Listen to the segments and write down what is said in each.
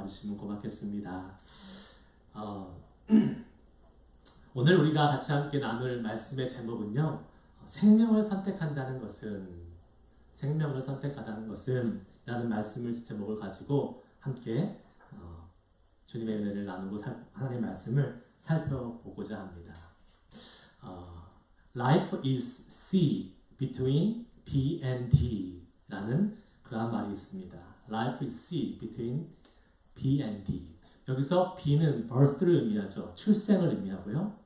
주시면 고맙겠습니다. 오늘 우리가 같이 함께 나눌 말씀의 제목은요, 생명을 선택한다는 것은 라는 말씀을 제목을 가지고 함께 주님의 은혜를 나누고 하나님의 말씀을 살펴보고자 합니다. Life is C between B and D 라는 그러한 말이 있습니다. Life is C between B and D. 여기서 B는 birth를 의미하죠. 출생을 의미하고요.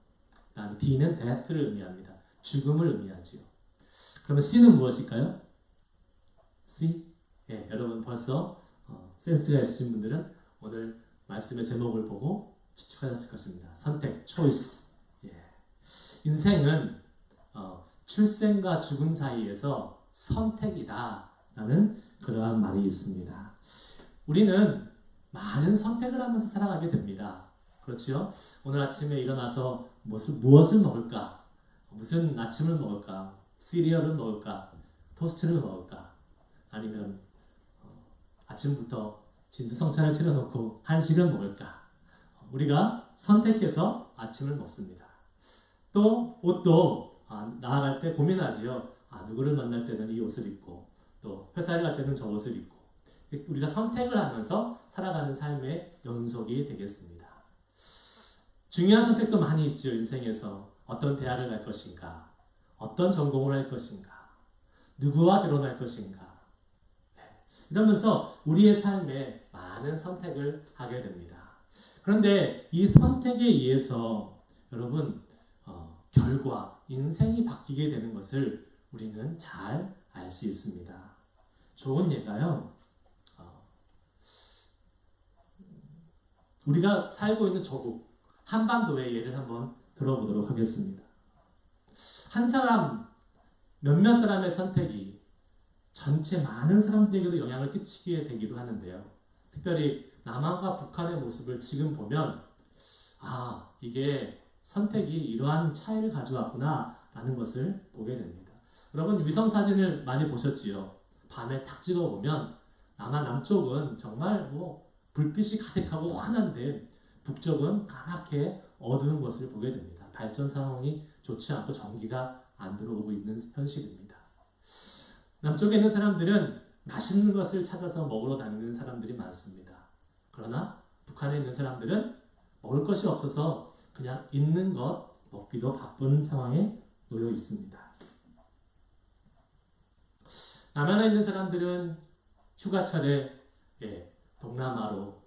D는 death를 의미합니다. 죽음을 의미하지요. 그러면 C는 무엇일까요? C? 예, 여러분 벌써 센스가 있으신 분들은 오늘 말씀의 제목을 보고 추측하셨을 것입니다. 선택, choice. 예. 인생은 출생과 죽음 사이에서 선택이다 라는 그러한 말이 있습니다. 우리는 많은 선택을 하면서 살아가게 됩니다. 그렇죠? 오늘 아침에 일어나서 무엇을 먹을까? 무슨 아침을 먹을까? 시리얼을 먹을까? 토스트를 먹을까? 아니면 아침부터 진수성찬을 차려놓고 한식을 먹을까? 우리가 선택해서 아침을 먹습니다. 또 옷도 나아갈 때 고민하지요. 누구를 만날 때는 이 옷을 입고 또 회사를 갈 때는 저 옷을 입고 우리가 선택을 하면서 살아가는 삶의 연속이 되겠습니다. 중요한 선택도 많이 있죠. 인생에서 어떤 대학을 갈 것인가, 어떤 전공을 할 것인가, 누구와 결혼할 것인가, 이러면서 우리의 삶에 많은 선택을 하게 됩니다. 그런데 이 선택에 의해서 여러분 결과, 인생이 바뀌게 되는 것을 우리는 잘 알 수 있습니다. 좋은 예가요. 우리가 살고 있는 조국 한반도의 예를 한번 들어보도록 하겠습니다. 한 사람, 몇몇 사람의 선택이 전체 많은 사람들에게도 영향을 끼치게 되기도 하는데요. 특별히 남한과 북한의 모습을 지금 보면 이게 선택이 이러한 차이를 가져왔구나 라는 것을 보게 됩니다. 여러분 위성사진을 많이 보셨지요? 밤에 딱 찍어보면 남쪽은 정말 불빛이 가득하고 환한데 북쪽은 까맣게 어두운 것을 보게 됩니다. 발전 상황이 좋지 않고 전기가 안 들어오고 있는 현실입니다. 남쪽에 있는 사람들은 맛있는 것을 찾아서 먹으러 다니는 사람들이 많습니다. 그러나 북한에 있는 사람들은 먹을 것이 없어서 그냥 있는 것 먹기도 바쁜 상황에 놓여 있습니다. 남한에 있는 사람들은 휴가철에 동남아로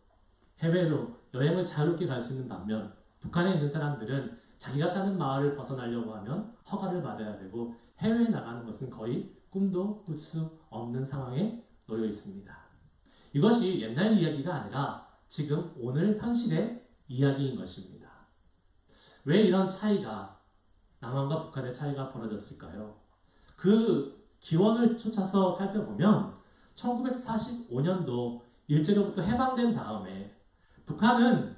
해외로 여행을 자유롭게 갈 수 있는 반면 북한에 있는 사람들은 자기가 사는 마을을 벗어나려고 하면 허가를 받아야 되고 해외에 나가는 것은 거의 꿈도 꿀 수 없는 상황에 놓여 있습니다. 이것이 옛날 이야기가 아니라 지금 오늘 현실의 이야기인 것입니다. 왜 이런 차이가, 남한과 북한의 차이가 벌어졌을까요? 그 기원을 쫓아서 살펴보면 1945년도 일제로부터 해방된 다음에 북한은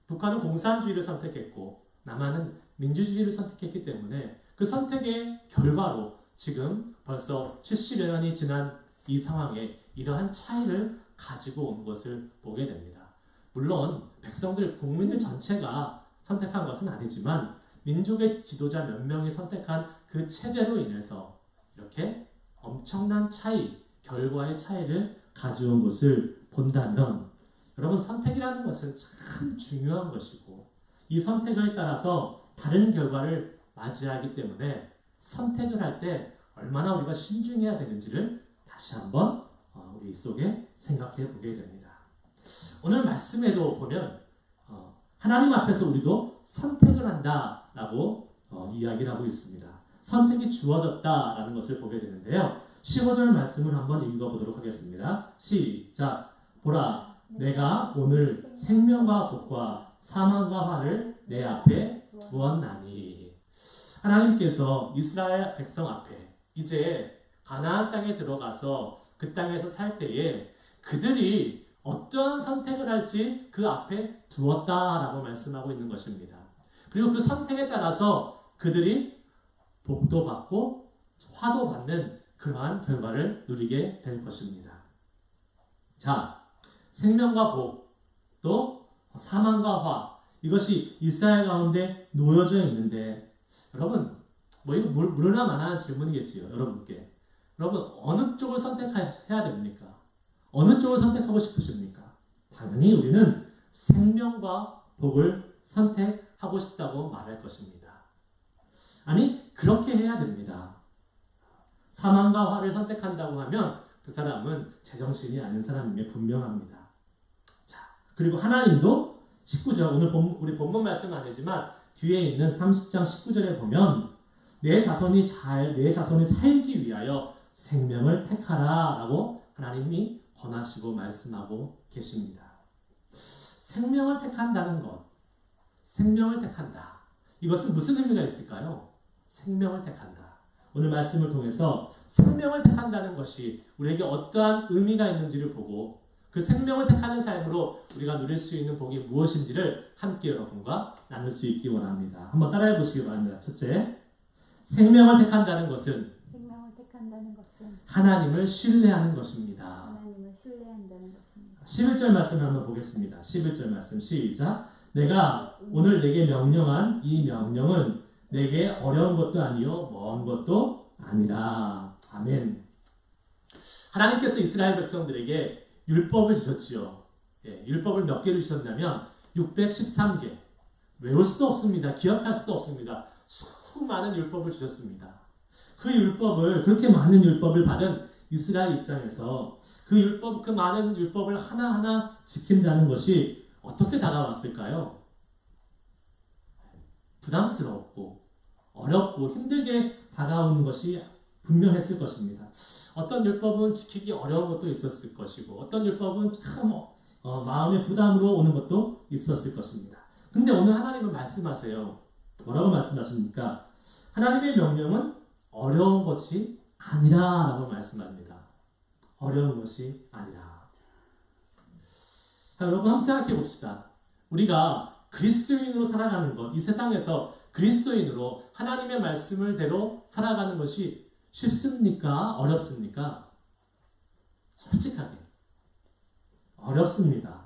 공산주의를 선택했고 남한은 민주주의를 선택했기 때문에 그 선택의 결과로 지금 벌써 70여 년이 지난 이 상황에 이러한 차이를 가지고 온 것을 보게 됩니다. 물론 백성들, 국민들 전체가 선택한 것은 아니지만 민족의 지도자 몇 명이 선택한 그 체제로 인해서 이렇게 엄청난 차이, 결과의 차이를 가져온 것을 본다면 여러분 선택이라는 것은 참 중요한 것이고 이 선택에 따라서 다른 결과를 맞이하기 때문에 선택을 할 때 얼마나 우리가 신중해야 되는지를 다시 한번 우리 속에 생각해 보게 됩니다. 오늘 말씀에도 보면 하나님 앞에서 우리도 선택을 한다라고 이야기를 하고 있습니다. 선택이 주어졌다라는 것을 보게 되는데요. 15절 말씀을 한번 읽어보도록 하겠습니다. 시작. 보라, 내가 오늘 생명과 복과 사망과 화를 내 앞에 두었나니. 하나님께서 이스라엘 백성 앞에 이제 가나안 땅에 들어가서 그 땅에서 살 때에 그들이 어떠한 선택을 할지 그 앞에 두었다라고 말씀하고 있는 것입니다. 그리고 그 선택에 따라서 그들이 복도 받고 화도 받는 그러한 결과를 누리게 될 것입니다. 자, 생명과 복, 또 사망과 화, 이것이 이스라엘 가운데 놓여져 있는데, 여러분, 뭐 이거 물으나 마나한 질문이겠지요, 여러분께. 여러분, 어느 쪽을 선택해야 됩니까? 어느 쪽을 선택하고 싶으십니까? 당연히 우리는 생명과 복을 선택하고 싶다고 말할 것입니다. 아니, 그렇게 해야 됩니다. 사망과 화를 선택한다고 하면 그 사람은 제정신이 아닌 사람임에 분명합니다. 자, 그리고 하나님도 19절, 오늘 우리 본문 말씀은 아니지만 뒤에 있는 30장 19절에 보면 내 자손이 살기 위하여 생명을 택하라 라고 하나님이 권하시고 말씀하고 계십니다. 생명을 택한다는 것, 생명을 택한다. 이것은 무슨 의미가 있을까요? 생명을 택한다. 오늘 말씀을 통해서 생명을 택한다는 것이 우리에게 어떠한 의미가 있는지를 보고 그 생명을 택하는 삶으로 우리가 누릴 수 있는 복이 무엇인지를 함께 여러분과 나눌 수 있기 원합니다. 한번 따라해 보시기 바랍니다. 첫째, 생명을 택한다는 것은 하나님을 신뢰하는 것입니다. 11절 말씀을 한번 보겠습니다. 11절 말씀 시작. 내가 오늘 내게 명령한 이 명령은 내게 어려운 것도 아니요 먼 것도 아니라. 아멘. 하나님께서 이스라엘 백성들에게 율법을 주셨지요. 율법을 몇 개를 주셨냐면 613개. 외울 수도 없습니다. 기억할 수도 없습니다. 수많은 율법을 주셨습니다. 그 율법을, 그렇게 많은 율법을 받은 이스라엘 입장에서 그 많은 율법을 하나하나 지킨다는 것이 어떻게 다가왔을까요? 부담스럽고 어렵고 힘들게 다가오는 것이 분명했을 것입니다. 어떤 율법은 지키기 어려운 것도 있었을 것이고 어떤 율법은 참 마음의 부담으로 오는 것도 있었을 것입니다. 근데 오늘 하나님은 말씀하세요. 뭐라고 말씀하십니까? 하나님의 명령은 어려운 것이 아니라 라고 말씀합니다. 어려운 것이 아니라. 자, 여러분 한번 생각해 봅시다. 우리가 그리스도인으로 살아가는 것, 이 세상에서 그리스도인으로 하나님의 말씀을 대로 살아가는 것이 쉽습니까? 어렵습니까? 솔직하게 어렵습니다.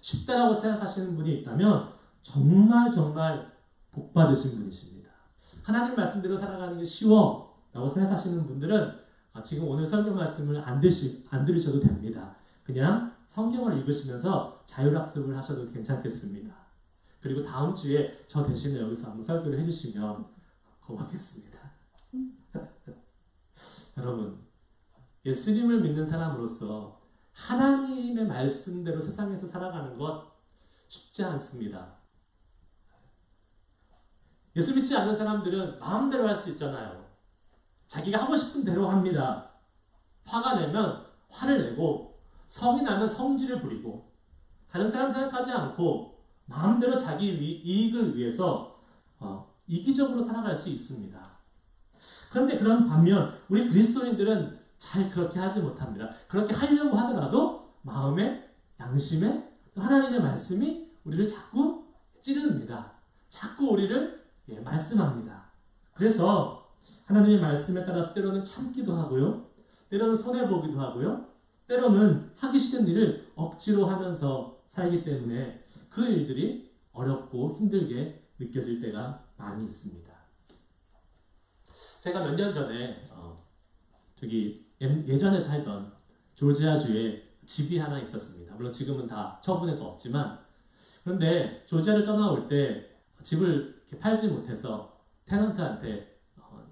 쉽다라고 생각하시는 분이 있다면 정말 복 받으신 분이십니다. 하나님 말씀대로 살아가는 게 쉬워 라고 생각하시는 분들은 지금 오늘 설교 말씀을 안 들으셔도 됩니다. 그냥 성경을 읽으시면서 자율학습을 하셔도 괜찮겠습니다. 그리고 다음 주에 저 대신에 여기서 한번 설교를 해주시면 고맙겠습니다. 여러분, 예수님을 믿는 사람으로서 하나님의 말씀대로 세상에서 살아가는 것 쉽지 않습니다. 예수 믿지 않는 사람들은 마음대로 할 수 있잖아요. 자기가 하고 싶은 대로 합니다. 화가 내면 화를 내고 성이 나면 성질을 부리고 다른 사람 생각하지 않고 마음대로 자기 이익을 위해서 이기적으로 살아갈 수 있습니다. 그런데 그런 반면 우리 그리스도인들은 잘 그렇게 하지 못합니다. 그렇게 하려고 하더라도 마음에 양심에 하나님의 말씀이 우리를 자꾸 찌릅니다. 자꾸 우리를 말씀합니다. 그래서 하나님의 말씀에 따라서 때로는 참기도 하고요. 때로는 손해보기도 하고요. 때로는 하기 싫은 일을 억지로 하면서 살기 때문에 그 일들이 어렵고 힘들게 느껴질 때가 많이 있습니다. 제가 몇 년 전에 예전에 살던 조지아주에 집이 하나 있었습니다. 물론 지금은 다 처분해서 없지만, 그런데 조지아를 떠나올 때 집을 이렇게 팔지 못해서 테넌트한테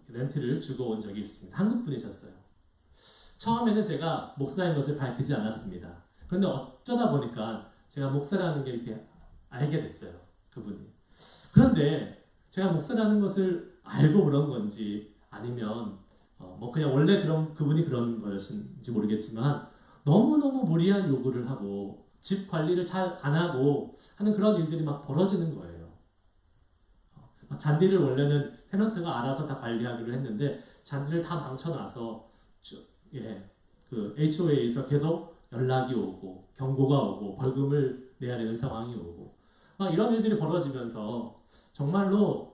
렌트를 주고 온 적이 있습니다. 한국 분이셨어요. 처음에는 제가 목사인 것을 밝히지 않았습니다. 그런데 어쩌다 보니까 제가 목사라는 게 이렇게 알게 됐어요. 그분이. 그런데 제가 목사라는 것을 알고 그런 건지 아니면 뭐 그냥 원래 그분이 그런 거였는지 모르겠지만 너무너무 무리한 요구를 하고 집 관리를 잘 안 하고 하는 그런 일들이 막 벌어지는 거예요. 잔디를 원래는 테넌트가 알아서 다 관리하기로 했는데 잔디를 다 망쳐놔서 그 HOA에서 계속 연락이 오고 경고가 오고 벌금을 내야 되는 상황이 오고 막 이런 일들이 벌어지면서 정말로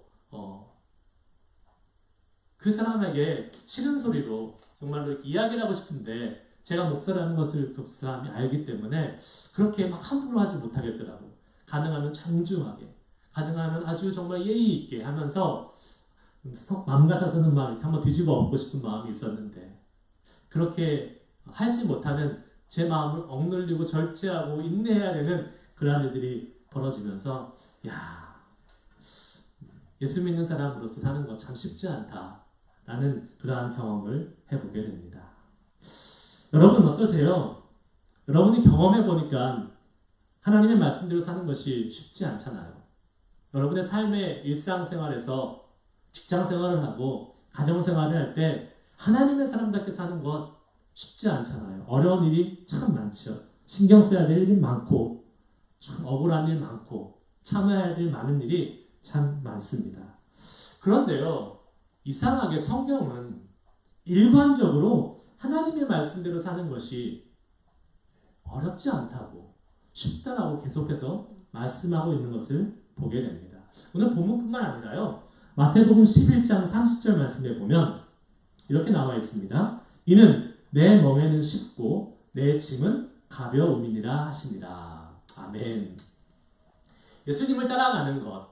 그 사람에게 싫은 소리로 정말로 이렇게 이야기를 하고 싶은데 제가 목사라는 것을 그 사람이 알기 때문에 그렇게 막 함부로 하지 못하겠더라고요. 가능하면 정중하게, 가능하면 아주 정말 예의 있게 하면서 마음 같아서는 막 한번 뒤집어 엎고 싶은 마음이 있었는데 그렇게 하지 못하는 제 마음을 억눌리고 절제하고 인내해야 되는 그러한 일들이 벌어지면서 야, 예수 믿는 사람으로서 사는 거 참 쉽지 않다라는 그러한 경험을 해보게 됩니다. 여러분 어떠세요? 여러분이 경험해 보니까 하나님의 말씀대로 사는 것이 쉽지 않잖아요. 여러분의 삶의 일상생활에서 직장생활을 하고 가정생활을 할 때 하나님의 사람답게 사는 것 쉽지 않잖아요. 어려운 일이 참 많죠. 신경 써야 될 일이 많고 참 억울한 일 많고 참아야 할 일 많은 일이 참 많습니다. 그런데요, 이상하게 성경은 일관적으로 하나님의 말씀대로 사는 것이 어렵지 않다고 쉽다라고 계속해서 말씀하고 있는 것을 보게 됩니다. 오늘 본문뿐만 아니라요, 마태복음 11장 30절 말씀에 보면 이렇게 나와 있습니다. 이는 내 멍에는 쉽고 내 짐은 가벼움이니라 하십니다. 아멘. 예수님을 따라가는 것,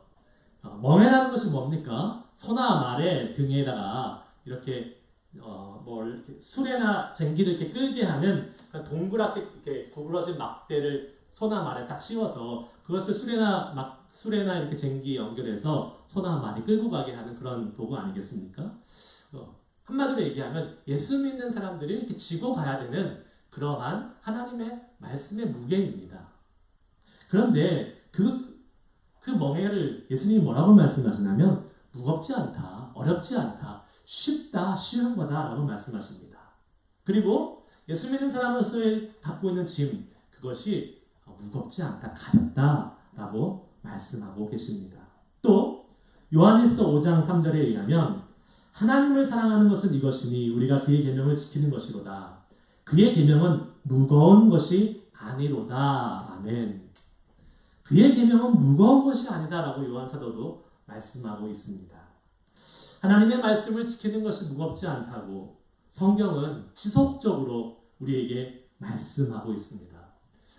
멍에라는 것이 뭡니까? 소나 말의 등에다가 이렇게 이렇게 수레나 쟁기를 이렇게 끌게 하는 동그랗게 이렇게 구부러진 막대를 소나 말에 딱 씌워서 그것을 수레나 이렇게 쟁기 연결해서 소나 말이 끌고 가게 하는 그런 도구 아니겠습니까? 한마디로 얘기하면 예수 믿는 사람들이 이렇게 지고 가야 되는 그러한 하나님의 말씀의 무게입니다. 그런데 그 멍에를 예수님이 뭐라고 말씀하시냐면 무겁지 않다, 어렵지 않다, 쉽다, 쉬운 거다라고 말씀하십니다. 그리고 예수 믿는 사람으로서의 갖고 있는 짐, 그것이 무겁지 않다, 가볍다라고 말씀하고 계십니다. 또 요한일서 5장 3절에 의하면 하나님을 사랑하는 것은 이것이니 우리가 그의 계명을 지키는 것이로다. 그의 계명은 무거운 것이 아니로다. 아멘. 그의 계명은 무거운 것이 아니다라고 요한 사도도 말씀하고 있습니다. 하나님의 말씀을 지키는 것이 무겁지 않다고 성경은 지속적으로 우리에게 말씀하고 있습니다.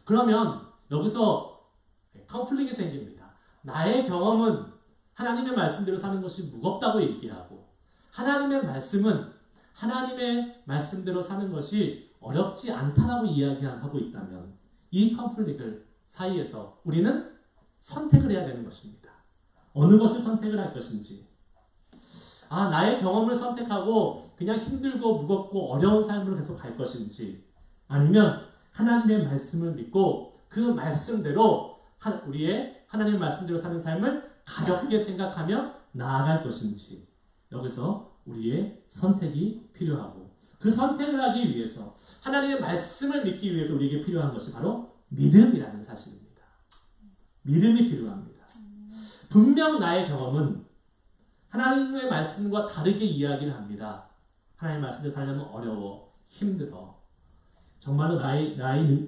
그러면 여기서 컨플릭이 생깁니다. 나의 경험은 하나님의 말씀대로 사는 것이 무겁다고 얘기하고 하나님의 말씀은 하나님의 말씀대로 사는 것이 어렵지 않다라고 이야기하고 있다면 이 컨플릭을 사이에서 우리는 선택을 해야 되는 것입니다. 어느 것을 선택을 할 것인지. 나의 경험을 선택하고 그냥 힘들고 무겁고 어려운 삶으로 계속 갈 것인지 아니면 하나님의 말씀을 믿고 그 말씀대로 우리의 하나님의 말씀대로 사는 삶을 가볍게 생각하며 나아갈 것인지 여기서 우리의 선택이 필요하고 그 선택을 하기 위해서 하나님의 말씀을 믿기 위해서 우리에게 필요한 것이 바로 믿음이라는 사실입니다. 믿음이 필요합니다. 분명 나의 경험은 하나님의 말씀과 다르게 이야기를 합니다. 하나님의 말씀대로 살려면 어려워, 힘들어, 정말로 나의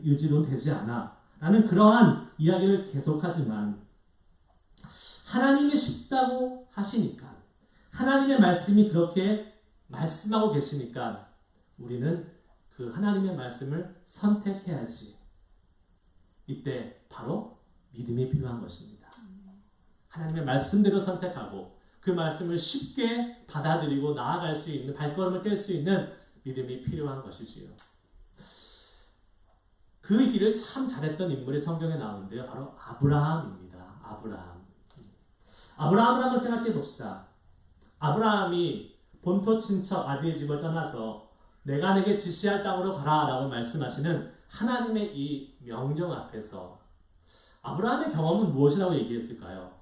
의지로는 되지 않아 라는 그러한 이야기를 계속하지만 하나님이 쉽다고 하시니까 하나님의 말씀이 그렇게 말씀하고 계시니까 우리는 그 하나님의 말씀을 선택해야지. 이때 바로 믿음이 필요한 것입니다. 하나님의 말씀대로 선택하고 그 말씀을 쉽게 받아들이고 나아갈 수 있는 발걸음을 뗄 수 있는 믿음이 필요한 것이지요. 그 일을 참 잘했던 인물이 성경에 나오는데요. 바로 아브라함입니다. 아브라함을 한번 생각해 봅시다. 아브라함이 본토 친척 아비의 집을 떠나서 내가 내게 지시할 땅으로 가라라고 말씀하시는 하나님의 이 명령 앞에서 아브라함의 경험은 무엇이라고 얘기했을까요?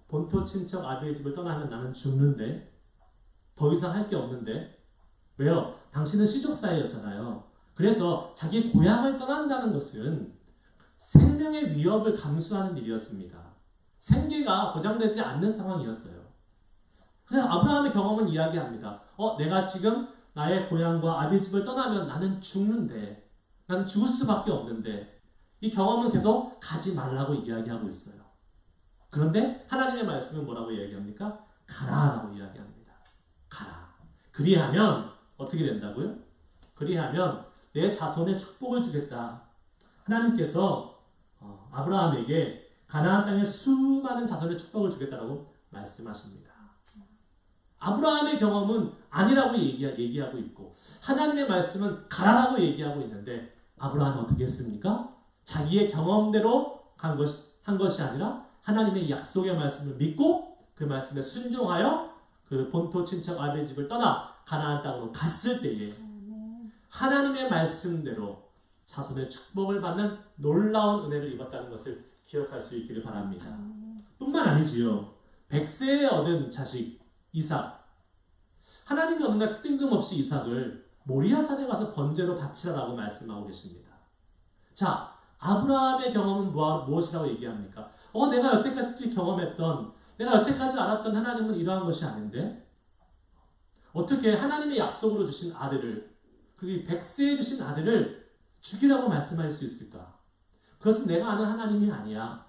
본토 친척 아비의 집을 떠나면 나는 죽는데 더 이상 할 게 없는데 왜요? 당신은 시족사였잖아요. 그래서 자기 고향을 떠난다는 것은 생명의 위협을 감수하는 일이었습니다. 생계가 보장되지 않는 상황이었어요. 그래서 아브라함의 경험은 이야기합니다. 내가 지금 나의 고향과 아비 집을 떠나면 나는 죽는데, 나는 죽을 수밖에 없는데, 이 경험은 계속 가지 말라고 이야기하고 있어요. 그런데 하나님의 말씀은 뭐라고 이야기합니까? 가라라고 이야기합니다. 가라. 그리하면 어떻게 된다고요? 그리하면 내 자손에 축복을 주겠다. 하나님께서 아브라함에게 가나안 땅에 수많은 자손의 축복을 주겠다라고 말씀하십니다. 아브라함의 경험은 아니라고 얘기하고 있고 하나님의 말씀은 가라라고 얘기하고 있는데 아브라함은 어떻게 했습니까? 자기의 경험대로 한 것이 아니라 하나님의 약속의 말씀을 믿고 그 말씀에 순종하여 그 본토 친척 아벨 집을 떠나 가나안 땅으로 갔을 때에 하나님의 말씀대로 자손의 축복을 받는 놀라운 은혜를 입었다는 것을 기억할 수 있기를 바랍니다. 뿐만 아니지요. 100세에 얻은 자식 이삭. 하나님이 어느 날 뜬금없이 이삭을 모리아산에 가서 번제로 바치라라고 말씀하고 계십니다. 자, 아브라함의 경험은 무엇이라고 얘기합니까? 내가 여태까지 경험했던, 내가 여태까지 알았던 하나님은 이러한 것이 아닌데 어떻게 하나님의 약속으로 주신 아들을, 그게 100세에 주신 아들을 죽이라고 말씀할 수 있을까? 그것은 내가 아는 하나님이 아니야.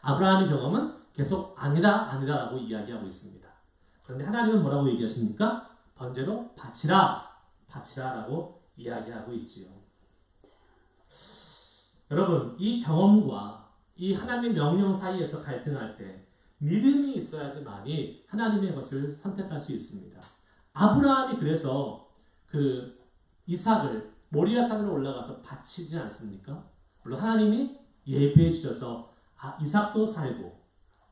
아브라함의 경험은 계속 아니다라고 이야기하고 있습니다. 그런데 하나님은 뭐라고 얘기하십니까? 번제로 바치라라고 이야기하고 있지요. 여러분, 이 경험과 이 하나님의 명령 사이에서 갈등할 때 믿음이 있어야지만이 하나님의 것을 선택할 수 있습니다. 아브라함이 그래서 그 이삭을 모리아산으로 올라가서 바치지 않습니까? 물론 하나님이 예비해 주셔서 이삭도 살고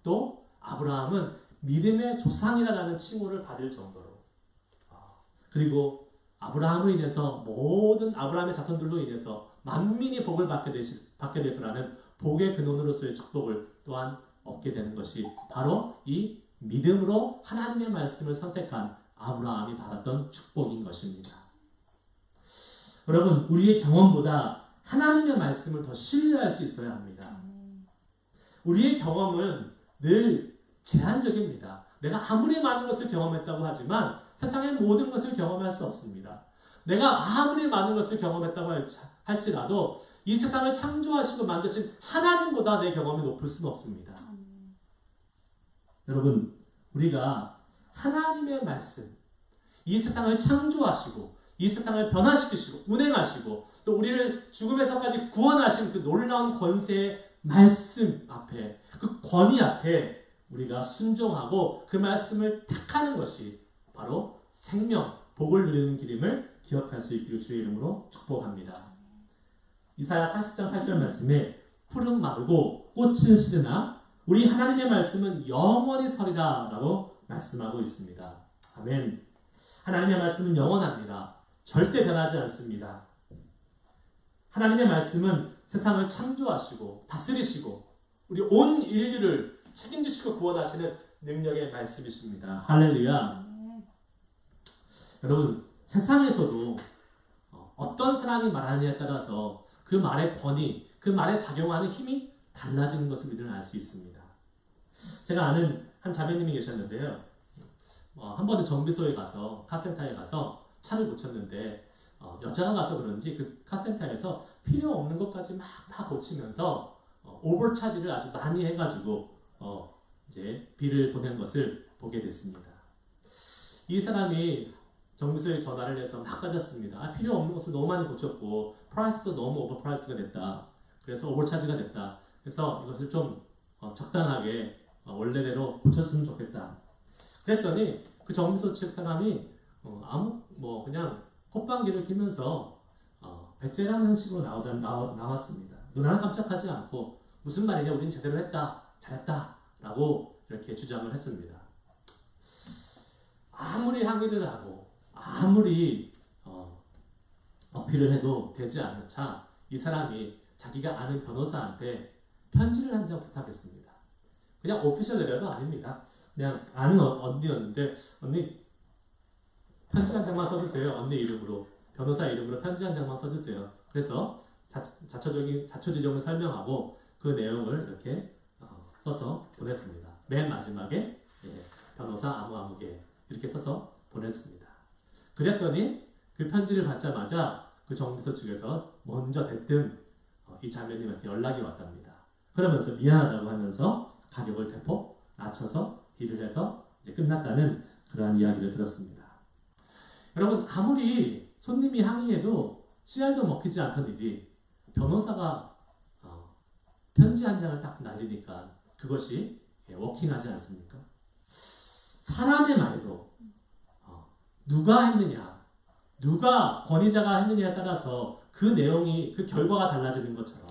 또 아브라함은 믿음의 조상이라는 칭호를 받을 정도로 그리고 아브라함으로 인해서 모든 아브라함의 자손들로 인해서 만민이 복을 받게 될 거라는 복의 근원으로서의 축복을 또한 얻게 되는 것이 바로 이 믿음으로 하나님의 말씀을 선택한 아브라함이 받았던 축복인 것입니다. 여러분, 우리의 경험보다 하나님의 말씀을 더 신뢰할 수 있어야 합니다. 우리의 경험은 늘 제한적입니다. 내가 아무리 많은 것을 경험했다고 하지만 세상의 모든 것을 경험할 수 없습니다. 내가 아무리 많은 것을 경험했다고 할지라도 이 세상을 창조하시고 만드신 하나님보다 내 경험이 높을 수는 없습니다. 여러분, 우리가 하나님의 말씀, 이 세상을 창조하시고 이 세상을 변화시키시고 운행하시고 또 우리를 죽음에서까지 구원하신 그 놀라운 권세의 말씀 앞에, 그 권위 앞에 우리가 순종하고 그 말씀을 택하는 것이 바로 생명, 복을 누리는 길임을 기억할 수 있기를 주의 이름으로 축복합니다. 이사야 40장 8절 말씀에 푸른 마르고 꽃은 시드나 우리 하나님의 말씀은 영원히 서리라 라고 말씀하고 있습니다. 아멘. 하나님의 말씀은 영원합니다. 절대 변하지 않습니다. 하나님의 말씀은 세상을 창조하시고 다스리시고 우리 온 인류를 책임지시고 구원하시는 능력의 말씀이십니다. 할렐루야. 여러분, 세상에서도 어떤 사람이 말하느냐에 따라서 그 말의 권위, 그 말에 작용하는 힘이 달라지는 것을 우리는 알 수 있습니다. 제가 아는 한 자매님이 계셨는데요. 한 번은 정비소에 가서 카센터에 가서 차를 고쳤는데 여자가 가서 그런지 그 카센터에서 필요 없는 것까지 막 다 고치면서 오버차지를 아주 많이 해가지고 이제 비를 보낸 것을 보게 됐습니다. 이 사람이 정비소에 전화를 해서 막 따졌습니다. 필요 없는 것을 너무 많이 고쳤고 프라이스도 너무 오버프라이스가 됐다. 그래서 오버차지가 됐다. 그래서 이것을 좀 적당하게 원래대로 고쳤으면 좋겠다. 그랬더니 그 정비소 측 사람이 그냥 콧방귀를 뀌면서 배째라는 식으로 나왔습니다. 눈 하나 깜짝하지 않고 무슨 말이냐, 우린 제대로 했다, 잘했다 라고 이렇게 주장을 했습니다. 아무리 항의를 하고 아무리 어필을 해도 되지 않는 차, 이 사람이 자기가 아는 변호사한테 편지를 한 장 부탁했습니다. 그냥 오피셜 레터도 아닙니다. 그냥 아는 언니였는데, 언니 편지 한 장만 써주세요. 언니 이름으로, 변호사 이름으로 편지 한 장만 써주세요. 그래서 자초지종을 설명하고 그 내용을 이렇게 써서 보냈습니다. 맨 마지막에 변호사 아무개 이렇게 써서 보냈습니다. 그랬더니 그 편지를 받자마자 그 정비소 측에서 먼저 대뜸 이 자매님한테 연락이 왔답니다. 그러면서 미안하다고 하면서 가격을 대폭 낮춰서 딜을 해서 이제 끝났다는 그러한 이야기를 들었습니다. 여러분 아무리 손님이 항의해도 씨알도 먹히지 않던 일이 변호사가 편지 한 장을 딱 날리니까 그것이 워킹하지 않습니까? 사람의 말도 누가 했느냐, 누가 권위자가 했느냐에 따라서 그 내용이, 그 결과가 달라지는 것처럼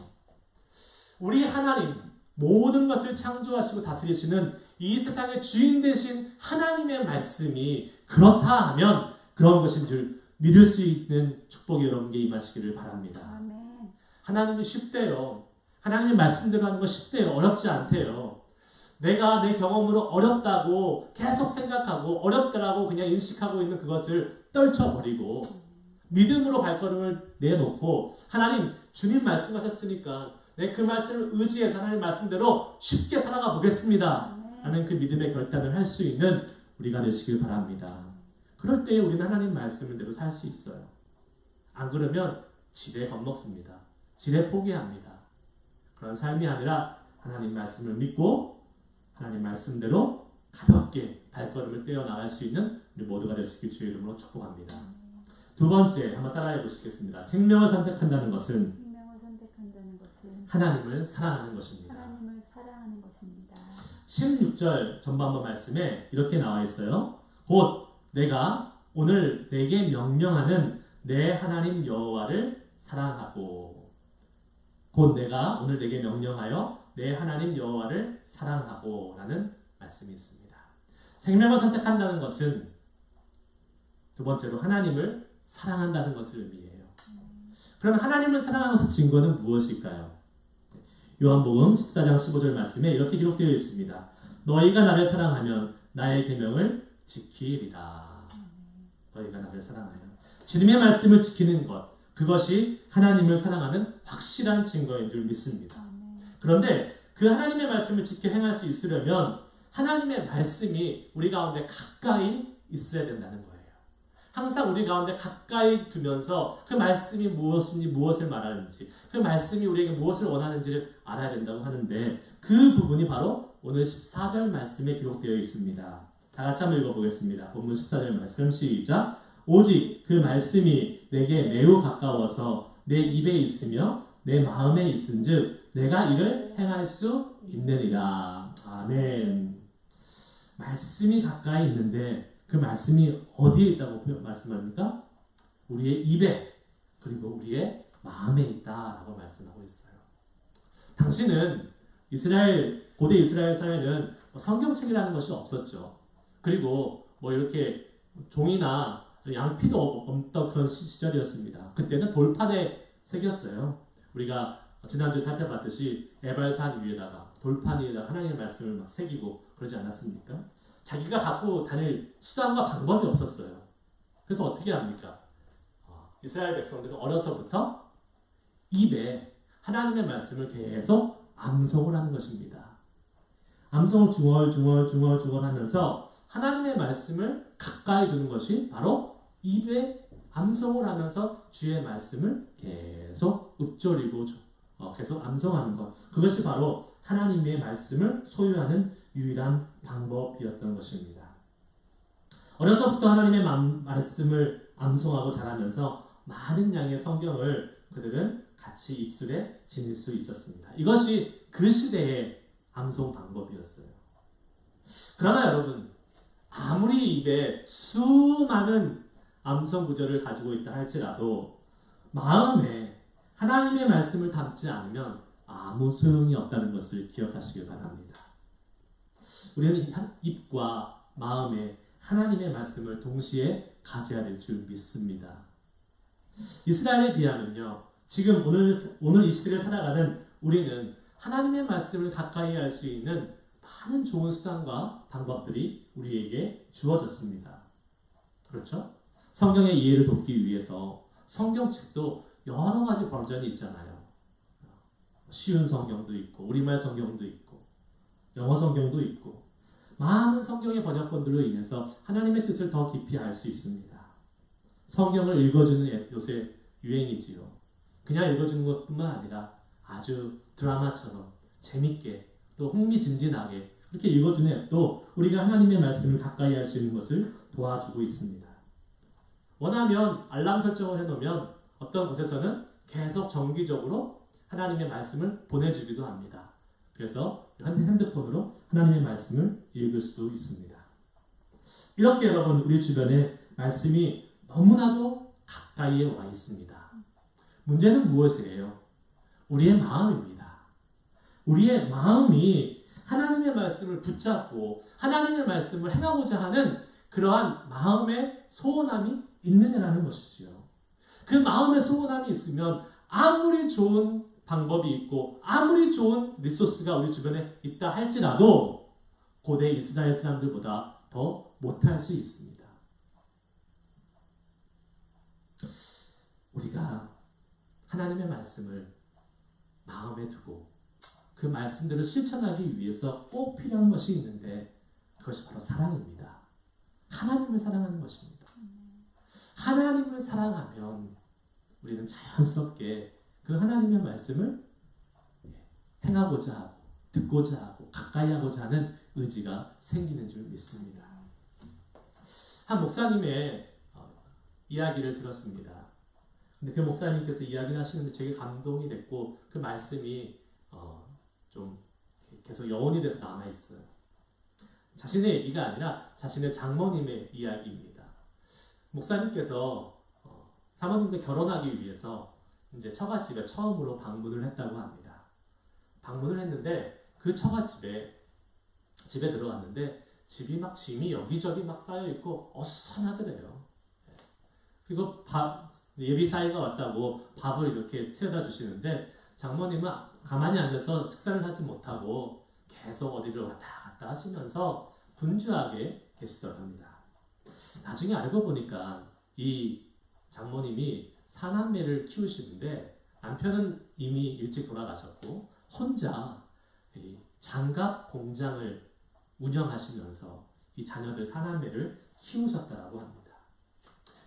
우리 하나님, 모든 것을 창조하시고 다스리시는 이 세상의 주인 되신 하나님의 말씀이 그렇다 하면 그런 것인 줄 믿을 수 있는 축복이 여러분께 임하시기를 바랍니다. 아멘. 하나님이 쉽대요. 하나님의 말씀대로 하는 거 쉽대요. 어렵지 않대요. 내가 내 경험으로 어렵다고 계속 생각하고 어렵더라고 그냥 인식하고 있는 그것을 떨쳐버리고 믿음으로 발걸음을 내놓고 하나님 주님 말씀하셨으니까 내 그 말씀을 의지해서 하나님 말씀대로 쉽게 살아가 보겠습니다 하는 그 믿음의 결단을 할 수 있는 우리가 되시길 바랍니다. 그럴 때 우리는 하나님 말씀대로 살 수 있어요. 안 그러면 지레 겁먹습니다. 지레 포기합니다. 그런 삶이 아니라 하나님 말씀을 믿고 하나님 말씀대로 가볍게 발걸음을 떼어나갈 수 있는 우리 모두가 될 수 있길 주의 이름으로 축복합니다. 두 번째 한번 따라해 보시겠습니다. 생명을 선택한다는 것은 하나님을 사랑하는 것입니다. 하나님을 사랑하는 것입니다. 16절 전반부 말씀에 이렇게 나와 있어요. 곧 내가 오늘 내게 명령하는 내 하나님 여호와를 사랑하고 곧 내가 오늘 내게 명령하여 내 하나님 여호와를 사랑하고 라는 말씀이 있습니다. 생명을 선택한다는 것은 두 번째로 하나님을 사랑한다는 것을 의미해요. 그럼 하나님을 사랑하는 것의 증거는 무엇일까요? 요한복음 14장 15절 말씀에 이렇게 기록되어 있습니다. 너희가 나를 사랑하면 나의 계명을 지키리라. 너희가 나를 사랑하면 주님의 말씀을 지키는 것, 그것이 하나님을 사랑하는 확실한 증거인 줄 믿습니다. 그런데 그 하나님의 말씀을 지켜 행할 수 있으려면 하나님의 말씀이 우리 가운데 가까이 있어야 된다는 거예요. 항상 우리 가운데 가까이 두면서 그 말씀이 무엇인지 무엇을 말하는지 그 말씀이 우리에게 무엇을 원하는지를 알아야 된다고 하는데 그 부분이 바로 오늘 14절 말씀에 기록되어 있습니다. 다 같이 한번 읽어보겠습니다. 본문 14절 말씀 시작. 오직 그 말씀이 내게 매우 가까워서 내 입에 있으며 내 마음에 있은즉 내가 이를 행할 수 있느니라. 아멘. 말씀이 가까이 있는데 그 말씀이 어디에 있다고 말씀합니까? 우리의 입에 그리고 우리의 마음에 있다라고 말씀하고 있어요. 당시는 고대 이스라엘 사회는 성경책이라는 것이 없었죠. 그리고 이렇게 종이나 양피도 없던 그런 시절이었습니다. 그때는 돌판에 새겼어요. 우리가 지난주에 살펴봤듯이 에발산 위에다가 돌판 위에다가 하나님의 말씀을 막 새기고 그러지 않았습니까? 자기가 갖고 다닐 수단과 방법이 없었어요. 그래서 어떻게 합니까? 이스라엘 백성들은 어려서부터 입에 하나님의 말씀을 계속 암송을 하는 것입니다. 암송을 중얼중얼 하면서 하나님의 말씀을 가까이 두는 것이 바로 입에 암송을 하면서 주의 말씀을 계속 읊조리고 계속 암송하는 것. 그것이 바로 하나님의 말씀을 소유하는 유일한 방법이었던 것입니다. 어려서부터 하나님의 말씀을 암송하고 자라면서 많은 양의 성경을 그들은 같이 입술에 지닐 수 있었습니다. 이것이 그 시대의 암송 방법이었어요. 그러나 여러분, 아무리 입에 수많은 암송 구절을 가지고 있다 할지라도 마음에 하나님의 말씀을 담지 않으면 아무 소용이 없다는 것을 기억하시길 바랍니다. 우리는 입과 마음에 하나님의 말씀을 동시에 가져야 될 줄 믿습니다. 이스라엘에 비하면요, 지금 오늘 이 시대를 살아가는 우리는 하나님의 말씀을 가까이 할 수 있는 많은 좋은 수단과 방법들이 우리에게 주어졌습니다. 그렇죠? 성경의 이해를 돕기 위해서 성경책도 여러 가지 버전이 있잖아요. 쉬운 성경도 있고 우리말 성경도 있고 영어 성경도 있고 많은 성경의 번역본들로 인해서 하나님의 뜻을 더 깊이 알 수 있습니다. 성경을 읽어주는 요새 유행이지요. 그냥 읽어주는 것뿐만 아니라 아주 드라마처럼 재밌게 또 흥미진진하게 그렇게 읽어주는 앱도 우리가 하나님의 말씀을 가까이 할 수 있는 것을 도와주고 있습니다. 원하면 알람 설정을 해놓으면 어떤 곳에서는 계속 정기적으로 하나님의 말씀을 보내주기도 합니다. 그래서 핸드폰으로 하나님의 말씀을 읽을 수도 있습니다. 이렇게 여러분 우리 주변에 말씀이 너무나도 가까이에 와 있습니다. 문제는 무엇이에요? 우리의 마음입니다. 우리의 마음이 하나님의 말씀을 붙잡고 하나님의 말씀을 행하고자 하는 그러한 마음의 소원함이 있느냐라는 것이지요. 그 마음의 소원함이 있으면 아무리 좋은 방법이 있고 아무리 좋은 리소스가 우리 주변에 있다 할지라도 고대 이스라엘 사람들보다 더 못할 수 있습니다. 우리가 하나님의 말씀을 마음에 두고 그 말씀들을 실천하기 위해서 꼭 필요한 것이 있는데 그것이 바로 사랑입니다. 하나님을 사랑하는 것입니다. 하나님을 사랑하면 우리는 자연스럽게 그 하나님의 말씀을 행하고자 하고 듣고자 하고 가까이 하고자 하는 의지가 생기는 줄 믿습니다. 한 목사님의 이야기를 들었습니다. 근데 그 목사님께서 이야기를 하시는데 되게 감동이 됐고 그 말씀이 좀 계속 여운이 돼서 남아있어요. 자신의 얘기가 아니라 자신의 장모님의 이야기입니다. 목사님께서 사모님과 결혼하기 위해서 이제 처갓집에 처음으로 방문을 했다고 합니다. 방문을 했는데 그 처갓집에 집에 들어갔는데 집이 막 짐이 여기저기 막 쌓여 있고 어수선하더래요. 그리고 예비 사이가 왔다고 밥을 이렇게 채워다 주시는데 장모님은 가만히 앉아서 식사를 하지 못하고 계속 어디를 왔다 갔다 하시면서 분주하게 계시더랍니다. 나중에 알고 보니까 이 장모님이 사남매를 키우시는데 남편은 이미 일찍 돌아가셨고 혼자 이 장갑 공장을 운영하시면서 이 자녀들 사남매를 키우셨다고 합니다.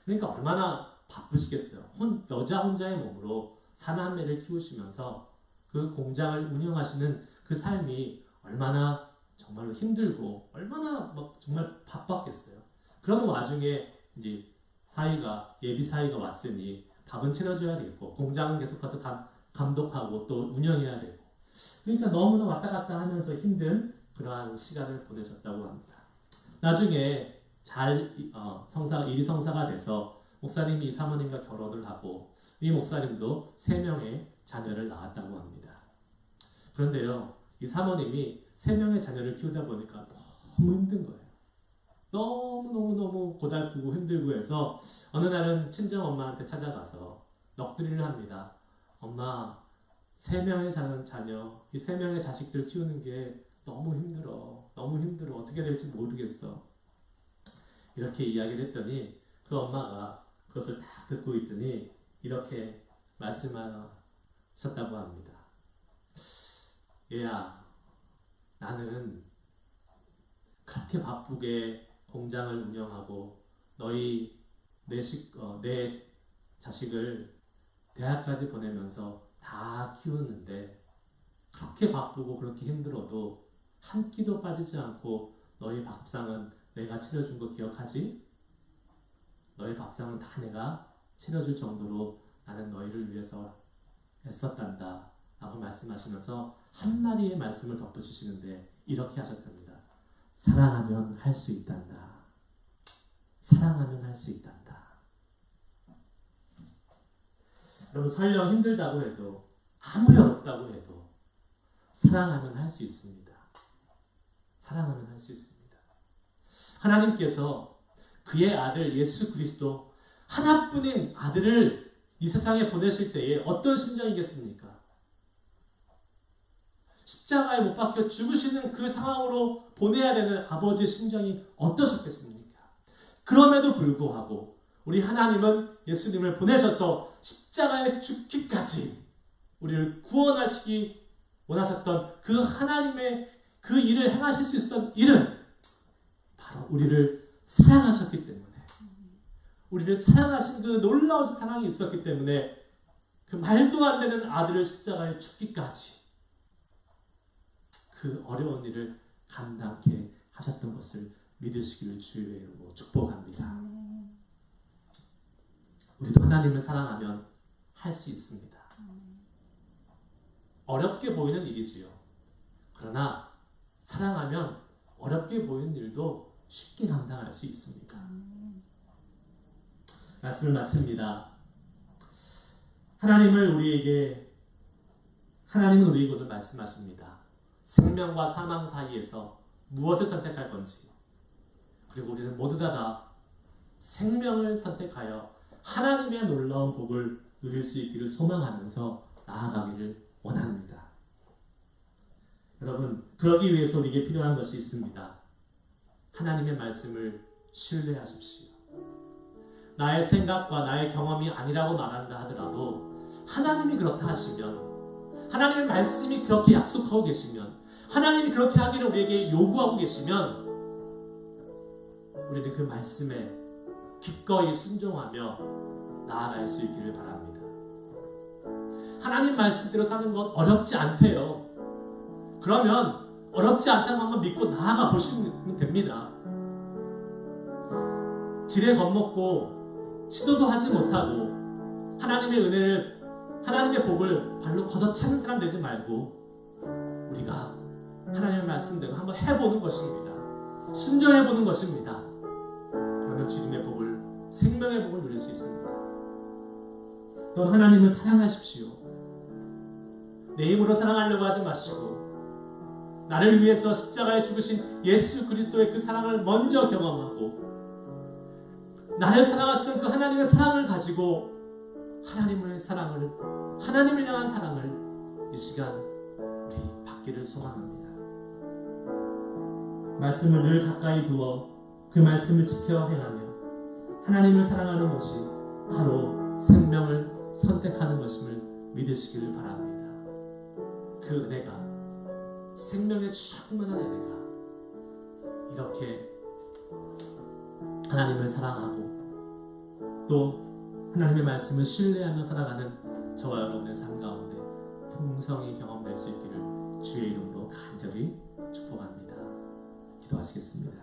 그러니까 얼마나 바쁘시겠어요. 여자 혼자의 몸으로 사남매를 키우시면서 그 공장을 운영하시는 그 삶이 얼마나 정말로 힘들고 얼마나 막 정말 바빴겠어요. 그런 와중에 이제 예비 사이가 왔으니 밥은 차려줘야 되겠고 공장은 계속 가서 감독하고 또 운영해야 되고 그러니까 너무나 왔다 갔다 하면서 힘든 그러한 시간을 보내셨다고 합니다. 나중에 일이 성사가 돼서 목사님이 이 사모님과 결혼을 하고 이 목사님도 3명의 자녀를 낳았다고 합니다. 그런데요, 이 사모님이 3명의 자녀를 키우다 보니까 너무 힘든 거예요. 너무 고달프고 힘들고 해서 어느 날은 친정엄마한테 찾아가서 넋두리를 합니다. 엄마, 3명의 자녀, 이 3명의 자식들 키우는 게 너무 힘들어. 어떻게 될지 모르겠어. 이렇게 이야기를 했더니 그 엄마가 그것을 딱 듣고 있더니 이렇게 말씀하셨다고 합니다. 얘야, 나는 그렇게 바쁘게 공장을 운영하고 내 자식을 대학까지 보내면서 다 키우는데 그렇게 바쁘고 그렇게 힘들어도 한 끼도 빠지지 않고 너희 밥상은 내가 차려준 거 기억하지? 너희 밥상은 다 내가 차려줄 정도로 나는 너희를 위해서 애썼단다 라고 말씀하시면서 한마디의 말씀을 덧붙이시는데 이렇게 하셨답니다. 사랑하면 할 수 있단다. 사랑하면 할 수 있단다. 여러분 설령 힘들다고 해도 아무리 어렵다고 해도 사랑하면 할 수 있습니다. 사랑하면 할 수 있습니다. 하나님께서 그의 아들 예수 그리스도 하나뿐인 아들을 이 세상에 보내실 때에 어떤 심정이겠습니까? 십자가에 못 박혀 죽으시는 그 상황으로 보내야 되는 아버지의 심정이 어떠셨겠습니까? 그럼에도 불구하고 우리 하나님은 예수님을 보내셔서 십자가에 죽기까지 우리를 구원하시기 원하셨던 그 하나님의 그 일을 행하실 수 있었던 일은 바로 우리를 사랑하셨기 때문에 우리를 사랑하신 그 놀라운 사랑이 있었기 때문에 그 말도 안 되는 아들을 십자가에 죽기까지 그 어려운 일을 감당케 하셨던 것을 믿으시기를 주의 이름으로 축복합니다. 우리도 하나님을 사랑하면 할 수 있습니다. 어렵게 보이는 일이지요. 그러나 사랑하면 어렵게 보이는 일도 쉽게 감당할 수 있습니다. 말씀을 마칩니다. 하나님은 우리에게 오늘 말씀하십니다. 생명과 사망 사이에서 무엇을 선택할 건지, 그리고 우리는 모두 다 생명을 선택하여 하나님의 놀라운 복을 누릴 수 있기를 소망하면서 나아가기를 원합니다. 여러분, 그러기 위해서 우리에게 필요한 것이 있습니다. 하나님의 말씀을 신뢰하십시오. 나의 생각과 나의 경험이 아니라고 말한다 하더라도 하나님이 그렇다 하시면, 하나님의 말씀이 그렇게 약속하고 계시면, 하나님이 그렇게 하기를 우리에게 요구하고 계시면 우리는 그 말씀에 기꺼이 순종하며 나아갈 수 있기를 바랍니다. 하나님 말씀대로 사는 것 어렵지 않대요. 그러면 어렵지 않다는 것만 믿고 나아가 보시면 됩니다. 지레 겁먹고 시도도 하지 못하고 하나님의 은혜를, 하나님의 복을 발로 걷어차는 사람 되지 말고 우리가 하나님의 말씀대로 한번 해보는 것입니다. 순종해보는 것입니다. 그러면 주님의 복을, 생명의 복을 누릴 수 있습니다. 또 하나님을 사랑하십시오. 내 힘으로 사랑하려고 하지 마시고 나를 위해서 십자가에 죽으신 예수 그리스도의 그 사랑을 먼저 경험하고 나를 사랑하시던 그 하나님의 사랑을 가지고 하나님을 향한 사랑을 이 시간 우리 받기를 소망합니다. 말씀을 늘 가까이 두어 그 말씀을 지켜 행하며 하나님을 사랑하는 것이 바로 생명을 선택하는 것임을 믿으시기를 바랍니다. 그 은혜가, 생명의 충만한 은혜가 이렇게 하나님을 사랑하고 또 하나님의 말씀을 신뢰하며 살아가는 저와 여러분의 삶 가운데 풍성히 경험될 수 있기를 주의 이름으로 간절히 축복합니다. 기도하시겠습니다.